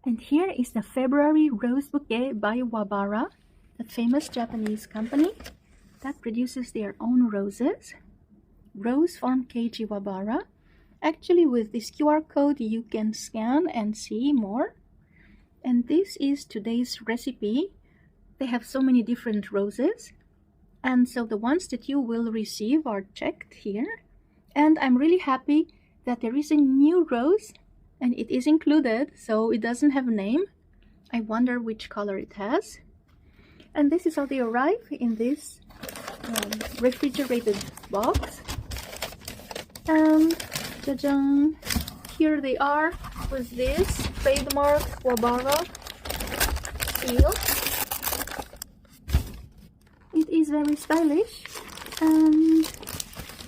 And here is the February Rose Bouquet by Wabara, the famous Japanese company that produces their own roses. Rose from KEIJI Wabara. Actually, with this QR code you can scan and see more. And this is today's recipe. They have so many different roses. And so the ones that you will receive are checked here. And I'm really happy that there is a new rose and it is included, so it doesn't have a name. I wonder which color it has. And this is how they arrive in this refrigerated box. And jajang, here they are with this trademark Wabara seal. It is very stylish. And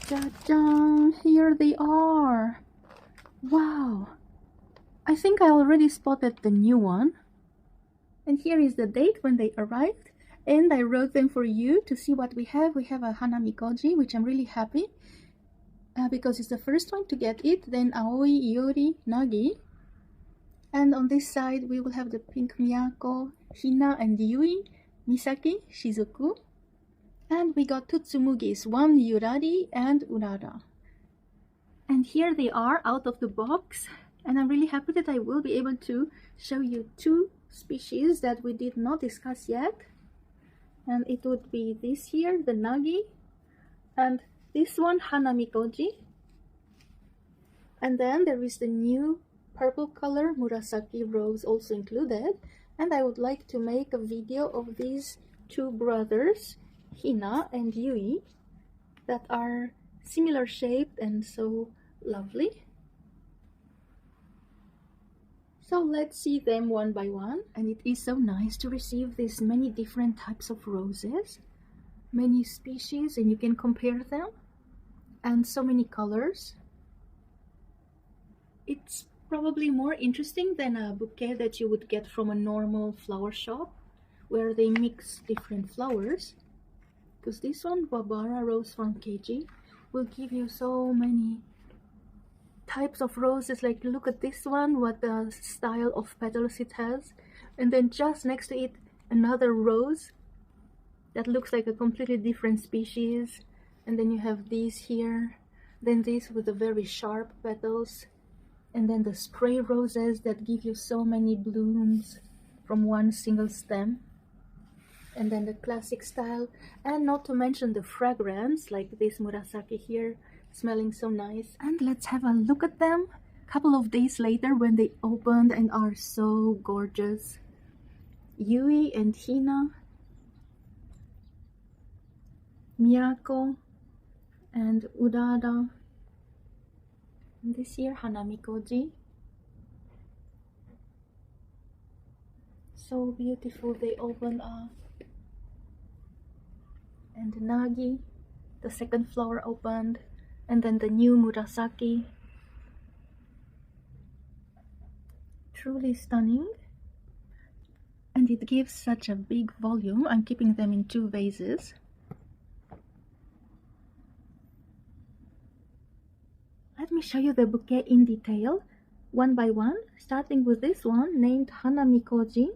jajang, here they are. Wow! I think I already spotted the new one. And here is the date when they arrived. And I wrote them for you to see what we have. We have a Hanamikoji, which I'm really happy because it's the first one to get it. Then Aoi, Ioli, Nagi. And on this side, we will have the pink Miyako, Hina, and Yui, Misaki, Shizuku. And we got two tsumugis, one Yurari and Ulala. And here they are out of the box. And I'm really happy that I will be able to show you two species that we did not discuss yet. And it would be this here, the Nagi, and this one, Hanamikoji. And then there is the new purple color Murasaki rose also included. And I would like to make a video of these two brothers, Hina and Yui, that are similar shaped and so lovely. So let's see them one by one. And it is so nice to receive these many different types of roses, many species, and you can compare them, and so many colors. It's probably more interesting than a bouquet that you would get from a normal flower shop where they mix different flowers, because this one, Wabara Rose from KEIJI, will give you so many types of roses. Like, look at this one, what the style of petals it has, and then just next to it another rose that looks like a completely different species. And then you have these here, then these with the very sharp petals, and then the spray roses that give you so many blooms from one single stem, and then the classic style, and not to mention the fragrance, like this Murasaki here, smelling so nice. And let's have a look at them a couple of days later when they opened and are so gorgeous. Yui and Hina, Miyako and Ulala, and this year Hanamikoji. So beautiful, they opened up. And Nagi, the second flower opened. And then the new Murasaki. Truly stunning. And it gives such a big volume. I'm keeping them in two vases. Let me show you the bouquet in detail, one by one, starting with this one named Hanamikoji,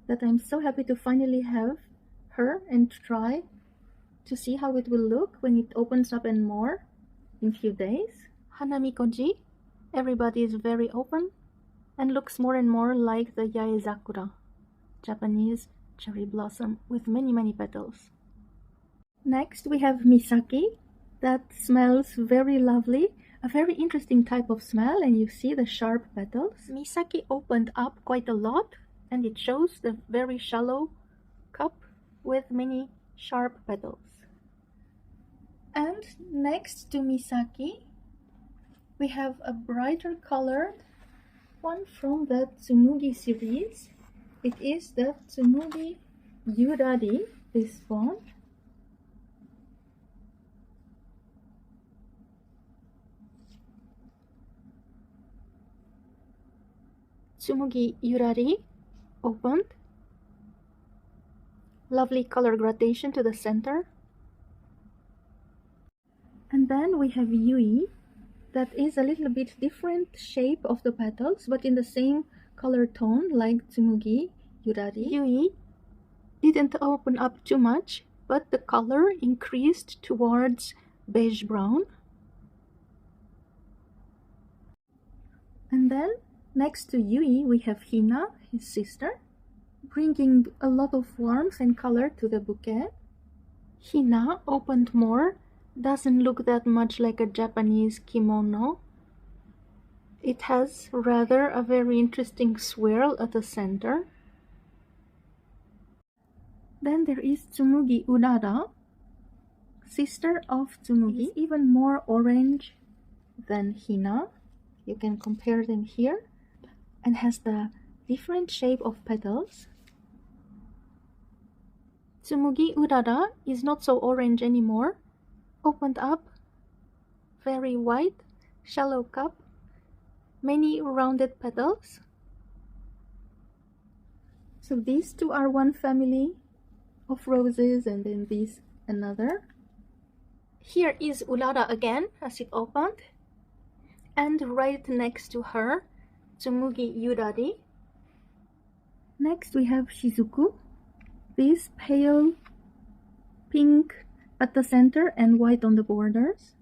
that I'm so happy to finally have her and try to see how it will look when it opens up and more in a few days. Hanamikoji, everybody is very open and looks more and more like the Yaezakura, Japanese cherry blossom with many petals. Next we have Misaki, that smells very lovely, a very interesting type of smell, and you see the sharp petals. Misaki opened up quite a lot and it shows the very shallow cup with many sharp petals. And next to Misaki, we have a brighter colored one from the Tsumugi series. It is the Tsumugi Yurari, this one. Tsumugi Yurari opened. Lovely color gradation to the center. And then we have Yui, that is a little bit different shape of the petals, but in the same color tone like Tsumugi Yurari. Yui didn't open up too much, but the color increased towards beige brown. And then next to Yui we have Hina, his sister, bringing a lot of warmth and color to the bouquet. Hina opened more, doesn't look that much like a Japanese kimono. It has rather a very interesting swirl at the center. Then there is Tsumugi Ulala, sister of Tsumugi, even more orange than Hina. You can compare them here, and has the different shape of petals. Tsumugi Ulala is not so orange anymore, opened up, very white, shallow cup, many rounded petals. So these two are one family of roses, and then this another. Here is Ulala again as it opened, and right next to her, Tsumugi Yurari. Next we have Shizuku, this pale pink at the center and white on the borders.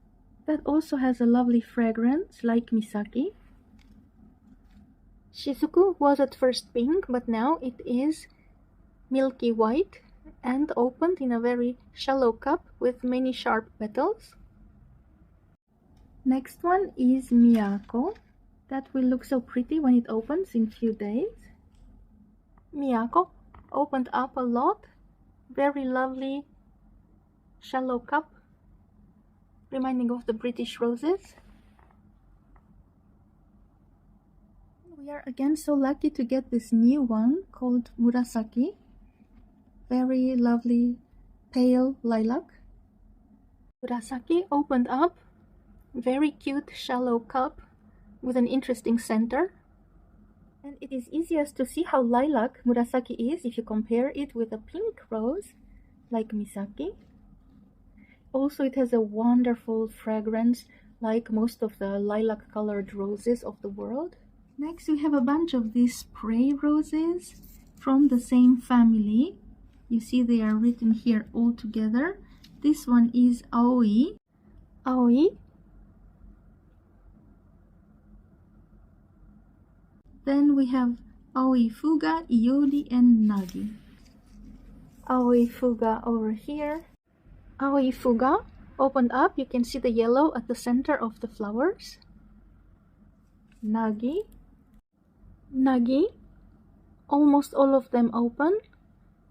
That also has a lovely fragrance like Misaki. Shizuku was at first pink, but now it is milky white and opened in a very shallow cup with many sharp petals. Next one is Miyako. That will look so pretty when it opens in few days. Miyako opened up a lot, very lovely shallow cup, reminding of the British roses. We are again so lucky to get this new one called Murasaki. Very lovely pale lilac. Murasaki opened up, very cute shallow cup with an interesting center. And it is easiest to see how lilac Murasaki is if you compare it with a pink rose like Misaki. Also, it has a wonderful fragrance like most of the lilac colored roses of the world. Next we have a bunch of these spray roses from the same family. You see they are written here all together. This one is Aoi. Aoi. Then we have Aoi Fuga, Ioli and Nagi. Aoi Fuga over here. Aoi Fuga opened up, you can see the yellow at the center of the flowers. Nagi. Nagi, almost all of them open,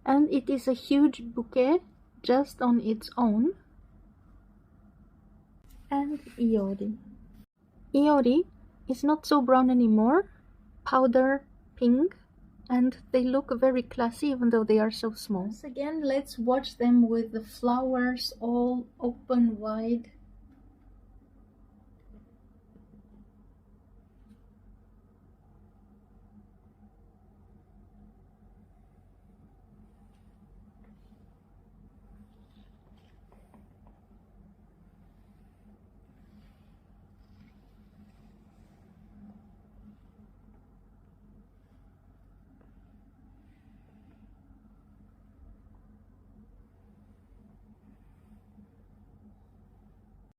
and it is a huge bouquet just on its own. And Ioli. Ioli is not so brown anymore, powder pink, and they look very classy even though they are so small. Once again, let's watch them with the flowers all open wide